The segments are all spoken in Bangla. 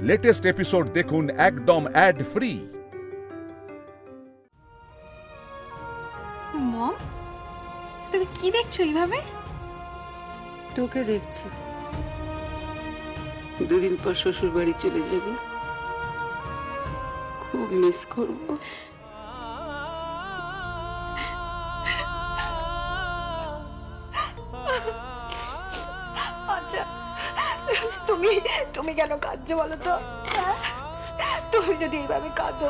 লেটেস্ট এপিসোড দেখুন একদম অ্যাড ফ্রি। মম, তুমি কি দেখছো এইভাবে? তোকে দেখছি। দুদিন পর শ্বশুর বাড়ি চলে যাবি, খুব মিস করবো। আচ্ছা, তুমি তুমি কেন কাঁদছো বলো তো? তুমি যদি এইভাবে কাঁদো,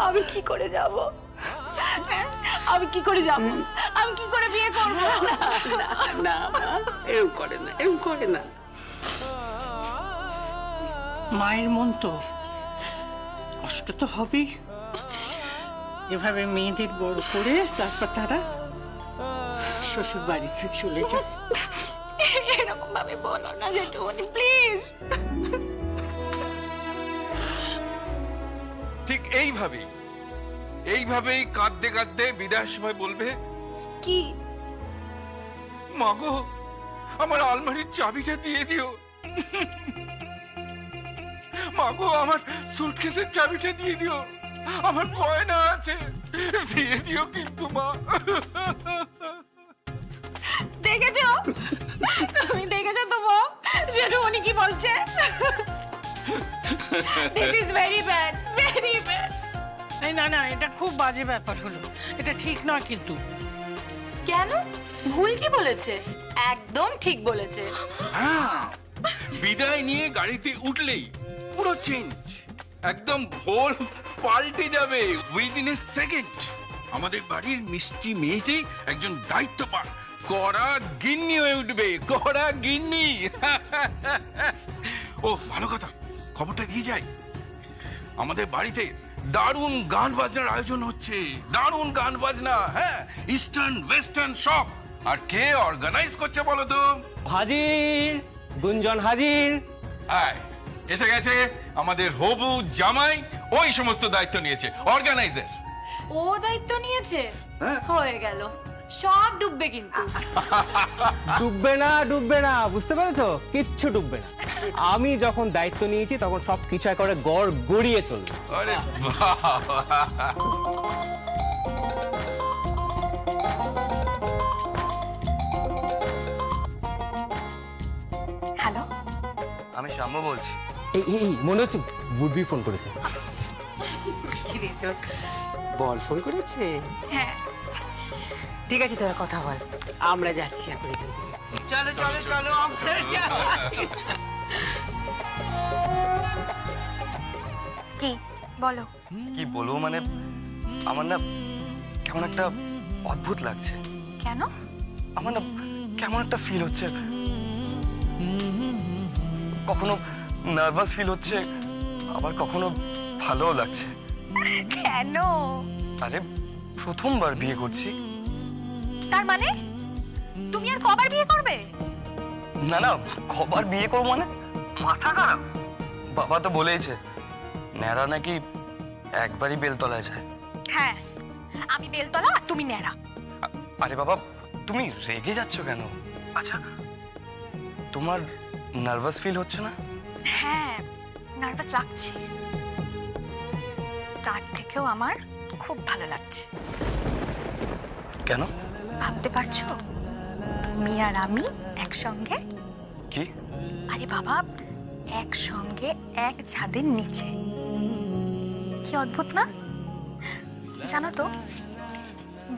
আমি কি করে যাব? আমি কি করে যাব? আমি কি করে বিয়ে করবো? না মা, এরকম করে না, এরকম করে না। মায়ের মন তো কষ্ট তো হবেই। এভাবে মেয়েদের বড় করে তারপর তারা শ্বশুর বাড়িতে চলে যায়। এরকম ভাবে বলো না জেঠুমনি, প্লিজ। ঠিক এইভাবেই কাঁদতে কাঁদতে বিদায়ের সময় বলবে, কি? মাগো, আমার আলমারির চাবিটা দিয়ে দিও। মাগো, আমার সুটকেসের চাবিটা দিয়ে দিও। আমার গয়না আছে, দিয়ে দিও কিন্তু মা। দেখেছো? তুমি দেখেছো তো মম, জেঠুমনি কি বলছে? This is very bad, very bad. এই না না, এটা খুব বাজে ব্যাপার হলো, এটা ঠিক না কিন্তু। কেন? ভুল কি বলেছে? একদম ঠিক বলেছে। হ্যাঁ, বিদায় নিয়ে গাড়িতে উঠলেই পুরো চেঞ্জ, একদম ভোল পাল্টে যাবে উইদিন এ সেকেন্ড। আমাদের বাড়ির মিষ্টি মেয়েটি একজন দায়িত্ববান কড়া গিন্নি হয়ে উঠবে, কড়া গিন্নি। ও ভালো কথা, খবরটা দিয়ে যাই, আমাদের বাড়িতে দারুণ গান বাজনার আয়োজন হচ্ছে। দারুণ গান বাজনা, হ্যাঁ, ইস্টার্ন ওয়েস্টার্ন সব। আর কে অর্গানাইজ করছে বলো তো? হাজির, গুঞ্জন হাজির। আয়, এসে গেছে আমাদের হবু জামাই, ওই সমস্ত দায়িত্ব নিয়েছে, অর্গানাইজার। ও দায়িত্ব নিয়েছে, হয়ে গেল। সব ডুববে কিন্তু। ডুববে না, বুঝতে পেরেছো? কিচ্ছু ডুববে না। আমি যখন দায়িত্ব নিয়েছি তখন সব কিছু একেবারে গড় গড়িয়ে চলবে। আরে বাহ! হ্যালো, আমি শ্যাম্য বলছি। এই মনে হচ্ছে বুডবি ফোন করেছে। বল ফোন করেছে? হ্যাঁ ঠিক আছে, তোরা কথা বল, আমরা যাচ্ছি এখন এখান থেকে। চলো চলো চলো, আমরা কি বলো? কি বলবো মানে, আমার না কেমন একটা অদ্ভুত লাগছে। কেন? আমার না কেমন একটা ফিল হচ্ছে, কখনো নার্ভাস ফিল হচ্ছে, আবার কখনো ভালোও লাগছে। কেন? আরে প্রথমবার বিয়ে করছি। তার মানে তুমি আর কবার বিয়ে করবে? না না, কবার বিয়ে করবো মানে? মাথা খারাপ। বাবা তো বলেইছে ন্যাড়া নাকি একবারই বেলতলায় যায়। হ্যাঁ, আমি বেলতলা আর তুমি ন্যাড়া। আরে বাবা, তুমি রেগে যাচ্ছ কেন? আচ্ছা, তোমার নার্ভাস ফিল হচ্ছে না? হ্যাঁ, নার্ভাস লাগছে, তার থেকেও আমার খুব ভালো লাগছে। কেন? ভাবতে পারছো, তুমি আর আমি একসঙ্গে? কি? আরে বাবা, একসঙ্গে এক ছাদের নিচে। কি অদ্ভুত না? জানো তো,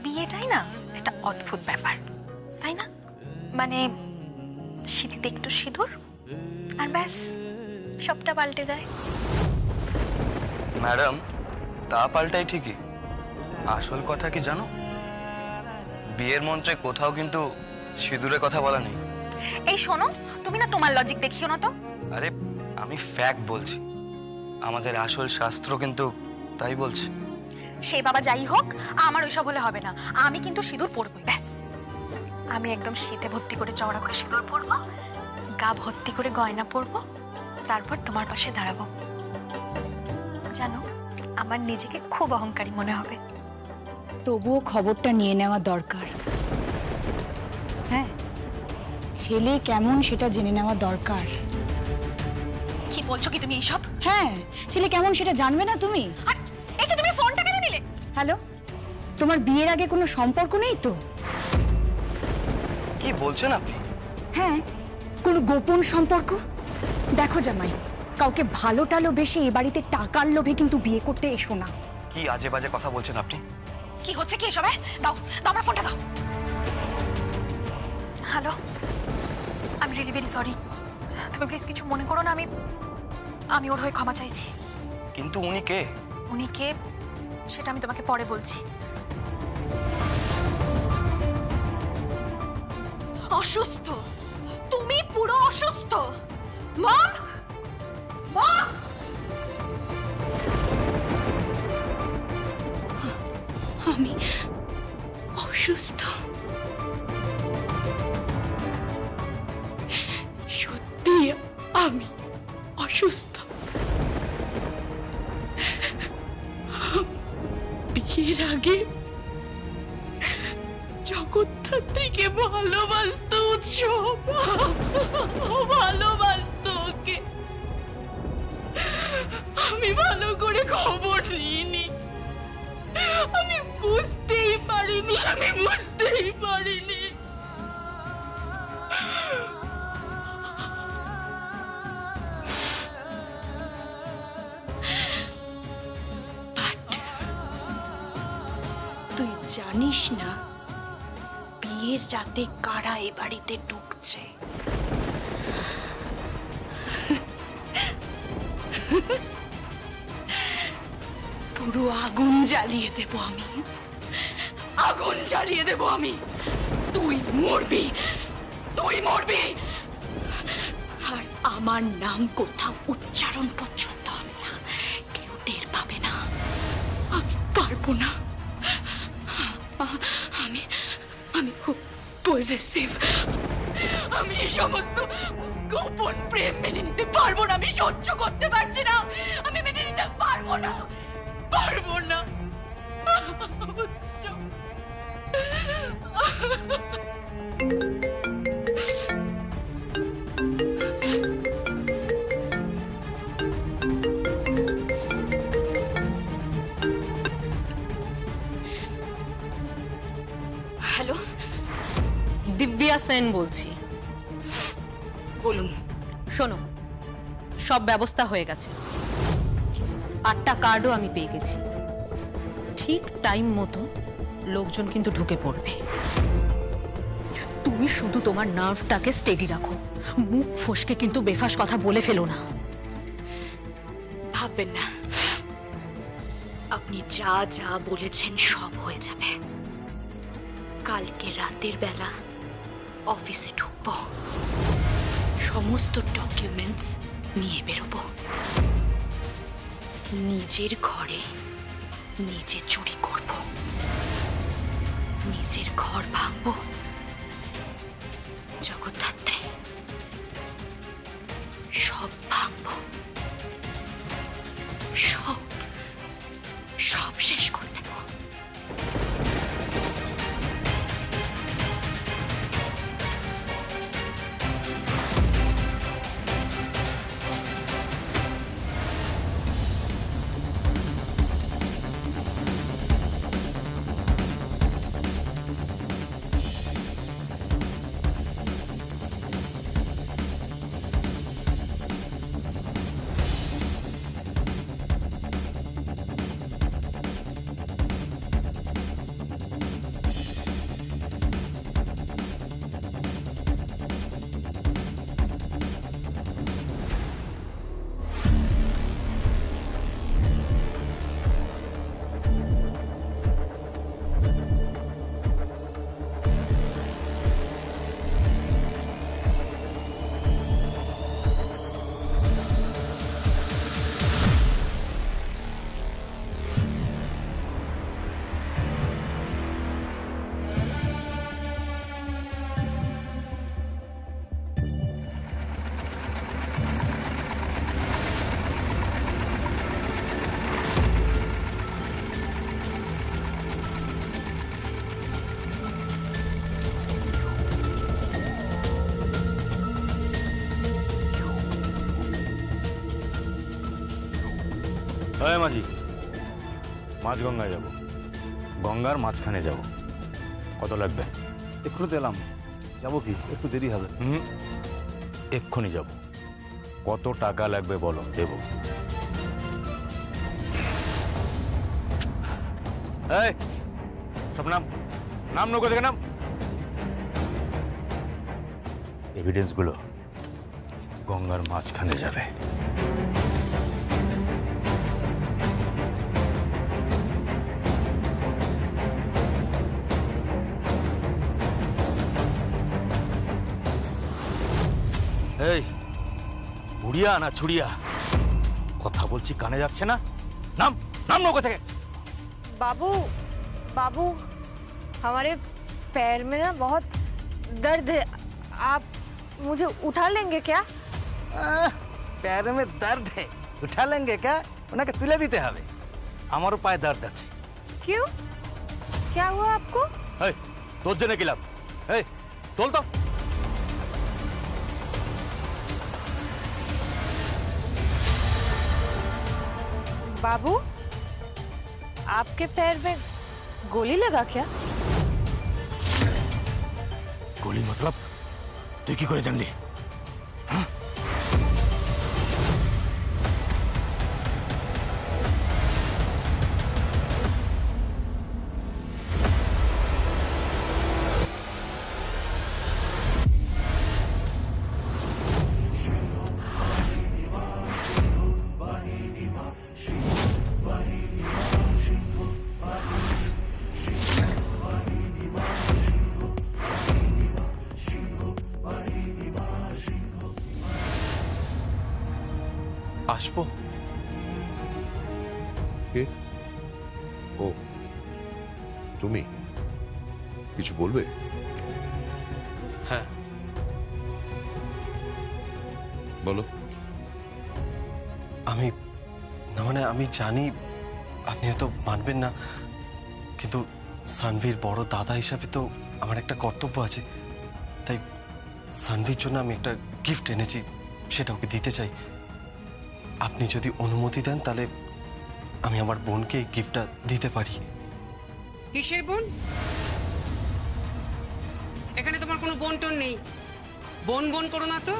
বিয়েটাই না একটা অদ্ভুত ব্যাপার, তাই না? মানে শীতে একটু সিঁদুর আর ব্যাস, সবটা পাল্টে যায়। ম্যাডাম, তা পাল্টাই ঠিকই, আসল কথা কি জানো? বিয়ের মন্ত্রে কোথাও কিন্তু সিঁদুরের কথা বলা নেই। এই শোনো, তুমি না তোমার লজিক দেখিও না তো। আরে আমি ফ্যাক্ট বলছি, আমাদের আসল শাস্ত্র কিন্তু তাই বলছে। সেই বাবা যাই হোক, আমার ওইসব হলে হবে না। আমি কিন্তু সিঁদুর পরবই, ব্যাস। আমি একদম শীতে ভর্তি করে চওড়া করে সিঁদুর পরবো, গা ভর্তি করে গয়না পরবো, তারপর তোমার পাশে দাঁড়াবো। জানো, আমার নিজেকে খুব অহংকারী মনে হবে। তবুও খবরটা নিয়ে নেওয়া দরকার। হ্যাঁ, ছেলে কেমন সেটা জেনে নেওয়া দরকার। কি বলছো কি তুমি এইসব? হ্যাঁ, ছেলে কেমন সেটা জানবে না তুমি? আর এই তো তুমি ফোনটা কেন নিলে? হ্যালো, তোমার বিয়ের আগে কোনো সম্পর্ক নেই তো? কি বলছেন আপনি? হ্যাঁ, কোনো গোপন সম্পর্ক? দেখো জামাই, কাউকে ভালো টালো বেশি এ বাড়িতে টাকার লোভে কিন্তু বিয়ে করতে এসো না। কি আজে বাজে কথা বলছেন আপনি? কি হচ্ছে কি এসব? দাও দাও আমার ফোনটা দাও। Hello, I am really very sorry. তুমি প্লিজ কিছু মনে করো না, আমি ওর হয়ে ক্ষমা চাইছি। কিন্তু উনি কে? উনি কে সেটা আমি তোমাকে পরে বলছি। অসুস্থ, তুমি পুরো অসুস্থ। মম, মম, আমি অসুস্থ? সত্যি আমি অসুস্থ? বিয়ের আগে জগদ্ধাত্রীকে ভালোবাসতো উৎসব, ভালোবাসতো ওকে। আমি ভালো করে খবর নিইনি, আমি বুঝতেই পারিনি। তুই জানিস না বিয়ের রাতে কারা এ বাড়িতে ঢুকছে? পুরো আগুন জ্বালিয়ে দেব আমি, আগুন জ্বালিয়ে দেব আমি। তুই মরবি, তুই মরবি, আর আমার নাম কোথাও উচ্চারণ পর্যন্ত হবে না, কেউ টের পাবে না। আমি পারবো না, আমি খুব পজেসিভ। আমি এই সমস্ত গোপন প্রেম মেনে নিতে পারবো না, আমি সহ্য করতে পারছি না, আমি মেনে নিতে পারবো না, পারবো না। হ্যালো, দিব্যা সেন বলছি। বলুন। শোনো, সব ব্যবস্থা হয়ে গেছে, 8টা কার্ডও আমি পেয়ে গেছি। ঠিক টাইম মতো লোকজন কিন্তু ঢুকে পড়বে। তুমি শুধু তোমার নার্ভটাকে স্টেডি রাখো, মুখ ফসকে কিন্তু বেফাস কথা বলে ফেলো না। ভাববেন না, আপনি যা যা বলেছেন সব হয়ে যাবে। কালকে রাতের বেলা অফিসে ঢুকবো, সমস্ত ডকুমেন্টস নিয়ে বেরোবো, নিজের ঘরে নিজে চুরি করব, নিজের ঘর ভাঙবো, জগদ্ধাত্রী সব ভাঙবো, সব শেষ করে দেব। হ্যাঁ মাঝি, মাঝগঙ্গায় যাব, গঙ্গার মাঝখানে যাব। কত লাগবে? এক্ষুনি তো এলাম, যাবো কি একটু দেরি হবে? এক্ষুনি যাব। কত টাকা লাগবে বলো, দেব। এই সব নাম, নাম নৌকো থেকে নাম। এভিডেন্সগুলো গঙ্গার মাঝখানে যাবে। এই বুড়িয়া না ছুড়িয়া, কথা বলছি কানে যাচ্ছে না? নাম, নাম নৌকো থেকে। बाबू बाबू हमारे पैर में ना बहुत दर्द है, आप मुझे उठा लेंगे क्या? पैर में दर्द है, उठा लेंगे क्या? ওনাকে তুলে দিতে হবে। আমারও পায়ে দর্দ আছে। क्यों, क्या हुआ आपको? এই তোর জন্য গেলাম। এই তোল তো। बाबू आपके पैर में गोली लगा क्या? गोली मतलब তুই কি করে জানলি? আসবো? কে? ও তুমি কিছু বলবে? হ্যাঁ বলো। আমি না মানে আমি জানি আপনি হয়তো মানবেন না, কিন্তু সানভির বড় দাদা হিসাবে তো আমার একটা কর্তব্য আছে। তাই সানভির জন্য আমি একটা গিফট এনেছি, সেটা ওকে দিতে চাই। আপনি যদি অনুমতি দেন তাহলে আমি আমার বোনকে এই গিফটটা দিতে পারি। কিসের বোন? এখানে তোমার কোনো বোন টোন নেই। বোন বোন করো না তো।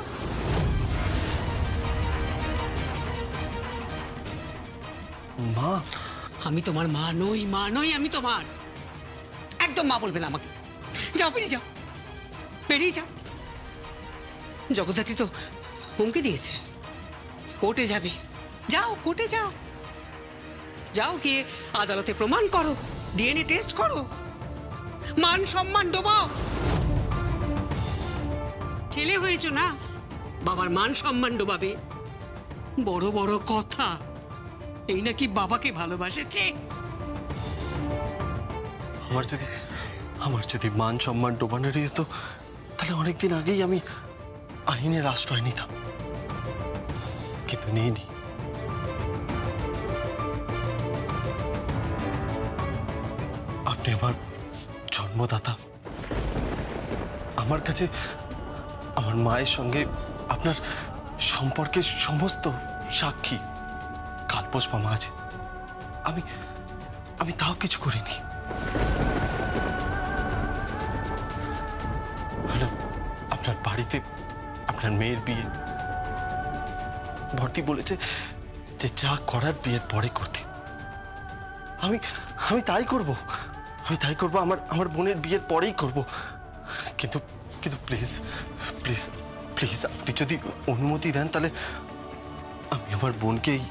মা, আমি তোমার মা নই, মা নই আমি তোমার। একদম মা বলবে না আমাকে। যাও, বেরিয়ে যাও, বেরিয়ে যাও। জগদ্ধাত্রী তো হুমকি দিয়েছে, কোর্টে যাবে। যাও, কোর্টে যাও, যাও গিয়ে আদালতে প্রমাণ করো, ডিএনএ টেস্ট করো, মান সম্মান ডোবাও। ছেলে হয়েছ না, বাবার মান সম্মান ডোবাবে। বড় বড় কথা, এই নাকি বাবাকে ভালোবাসেছে। আমার যদি মান সম্মান ডোবানোর হতো, তাহলে অনেকদিন আগেই আমি আইনের আশ্রয় নিতাম, কিন্তু নিইনি। আপনি আমার জন্মদাতা। আমার কাছে আমার মায়ের সঙ্গে আপনার সম্পর্কের সমস্ত সাক্ষী কালপোষ মামা আছে। আমি তাও কিছু করিনি। আপনার বাড়িতে আপনার মেয়ের বিয়ে, ভর্তি বলেছে যে যা করার বিয়ের পরে করতে। আমি তাই করব, আমি তাই করব, আমার বোনের বিয়ের পরেই করব। কিন্তু কিন্তু প্লিজ প্লিজ প্লিজ আপনি যদি অনুমতি দেন তাহলে আমি আমার বোনকে এই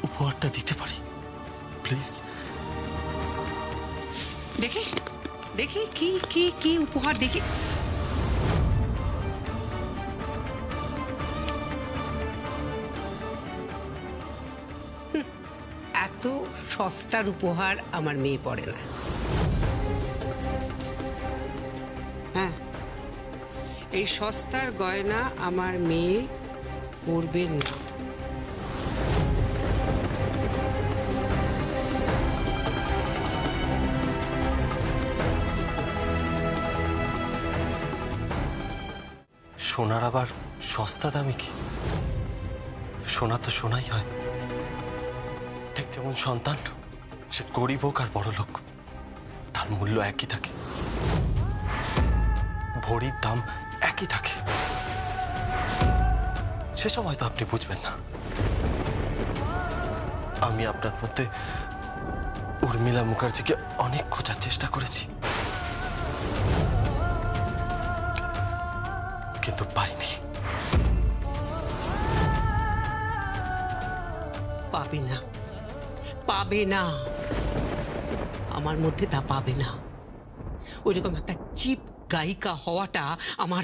উপহারটা দিতে পারি, প্লিজ। দেখি দেখি কি কি কি উপহার দেখি। এত সস্তার উপহার আমার মেয়ে পড়ে না। হ্যাঁ, এই সস্তার গয়না আমার মেয়ে পরবে না। সোনার আবার সস্তা দামি কি? সোনা তো সোনাই হয়। ঠিক যেমন সন্তান, সে গরিব হোক আর বড় লোক, তার মূল্য একই থাকে, ভরির দাম একই থাকে। সেসব হয়তো আপনি বুঝবেন না। আমি আপনার মধ্যে উর্মিলা মুখার্জিকে অনেক খোঁজার চেষ্টা করেছি, কিন্তু পাইনি। পাবে না, পাবে না, আমার মধ্যে তা পাবে না। ওইরকম একটা চিপ গায়িকা হওয়াটা আমার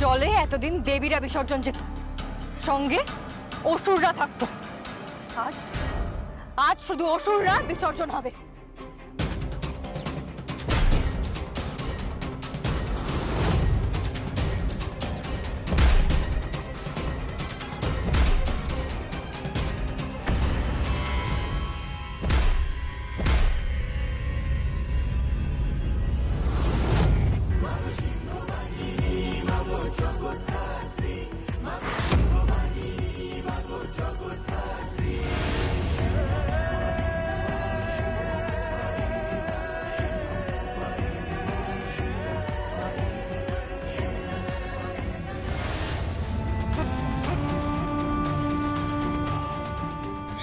জলে এতদিন দেবীরা বিসর্জন যেত, সঙ্গে অসুররা থাকতো। আজ আজ শুধু অসুররা বিসর্জন হবে।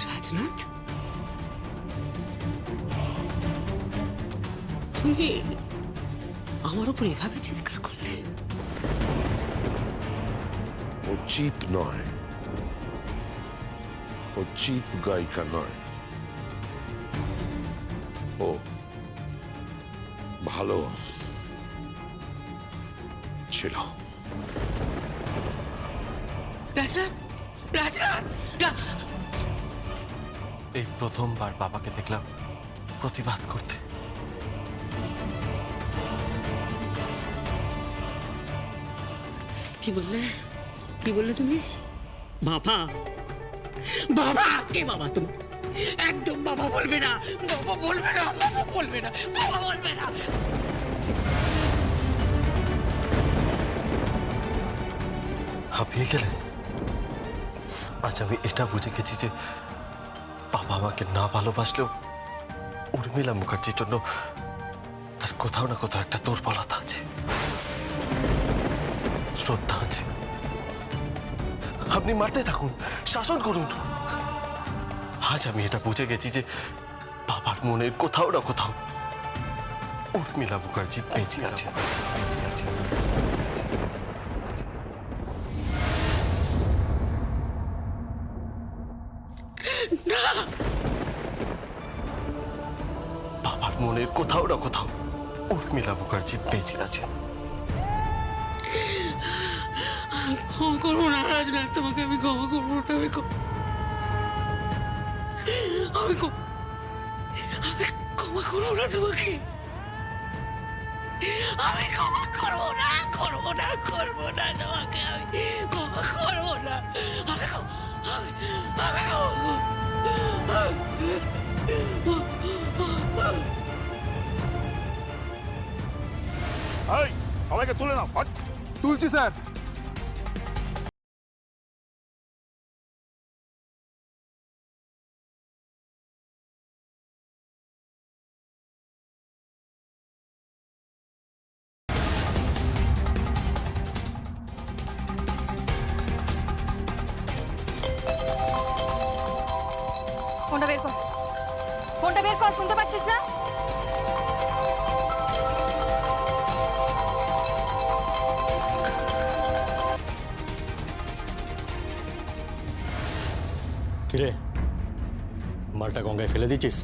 রাজনাথ, তুমি আমার উপর এভাবে চিৎকার করলে? ও চিপ নয়, ও চিপ গায়িকা নয়, ও ভালো ছিল। রাজনাথ, রাজনাথ, এই প্রথমবার বাবাকে দেখলাম প্রতিবাদ করতে। কি বললে, কি বললে তুমি? বাবা, বাবা কে বাবা? তুমি একদম বাবা বলবে না, বাবা বলবে না, বাবা বলবে না, বাবা বলবে না। হাঁপিয়ে গেলেন? আজ আমি এটা বুঝে গেছি যে বাবা আমাকে না ভালোবাসলেও উর্মিলা মুখার্জির জন্য তার কোথাও না কোথাও একটা দুর্বলতা আছে, শ্রদ্ধা আছে। আপনি মারতে থাকুন, শাসন করুন। আজ আমি এটা বুঝে গেছি যে বাবার মনের কোথাও না কোথাও উর্মিলা মুখার্জি বেঁচে আছে, বেঁচে আছে। বাবার মনের কোথাও না কোথাও উর্মিলা মুখার্জি বেঁচে আছে। ক্ষমা করবো না রাজনাথ, তোমাকে আমি ক্ষমা করবো না। আমি ক্ষমা করবো না তোমাকে। আমি ক্ষমা করবো না, করবো না, করবো না তোমাকে। আমি ক্ষমা করবো না। আমি সবাইকে তুলে নাও। তুলছি স্যার। ফোনটা বের কর, ফোনটা বের কর, শুনতে পাচ্ছিস না? কিরে মালটা গঙ্গায় ফেলে দিচ্ছিস?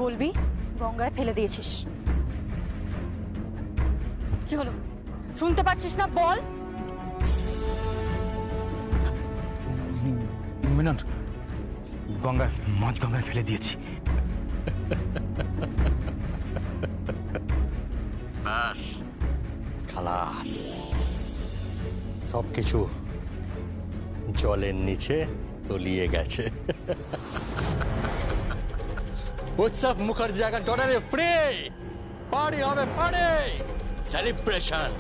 বলবি গঙ্গায় ফেলে দিয়েছিস। কি হলো, শুনতে পাচ্ছিস না? বল। মিনন, গঙ্গায়, মাছ গঙ্গায় ফেলে দিয়েছি। ব্যাস, খালাস। সব কিছু জলের নিচে তলিয়ে গেছে। উৎসব মুখার্জি এখন টোটালি ফ্রি। পার্টি হবে, পার্টি, সেলিব্রেশন।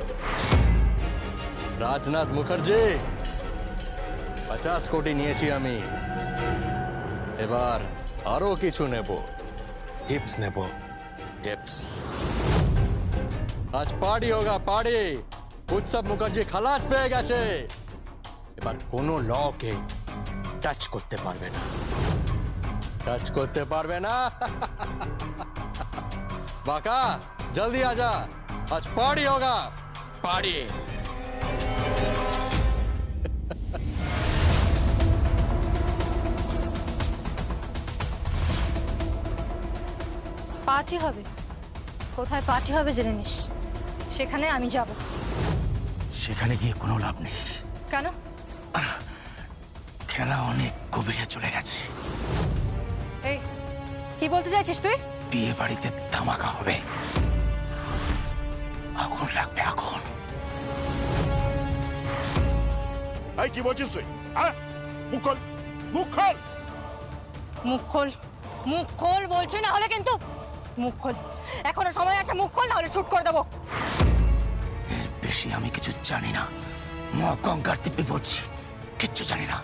রাজনাথ মুখার্জি 50 কোটি নিয়েছি আমি, এবার আরো কিছু নেব, টিপস নেব, টিপস। আজ পার্টি হোগা, পার্টি। উৎসব মুখার্জি খালাস পেয়ে গেছে, এবার কোনো লকে টাচ করতে পারবে না, টাচ করতে পারবে না। বাকা জলদি আজা, আজ পার্টি হোগা, পার্টি। পার্টি হবে? কোথায় পার্টি হবে জেনে নিস, সেখানে আমি যাব। সেখানে গিয়ে কোনো লাভ নেই। কেন? খেলা অনেক গভীরে চলে গেছে। এই কি বলতে চাইছিস তুই? বিয়ে বাড়িতে ধামাকা হবে, আগুন লাগবে, আগুন। এই কি বলছিস তুই? মুখ খোল, মুখ খোল। মুখ খোল, মুখ খোল বলছি, না হলে কিন্তু মুখ খোল। এখনো সময় আছে, মুখ খোল, না হলে শুট করে দেবো। এর বেশি আমি কিছু জানি না, মা গঙ্গার দিব্যি বলছি, কিচ্ছু জানি না।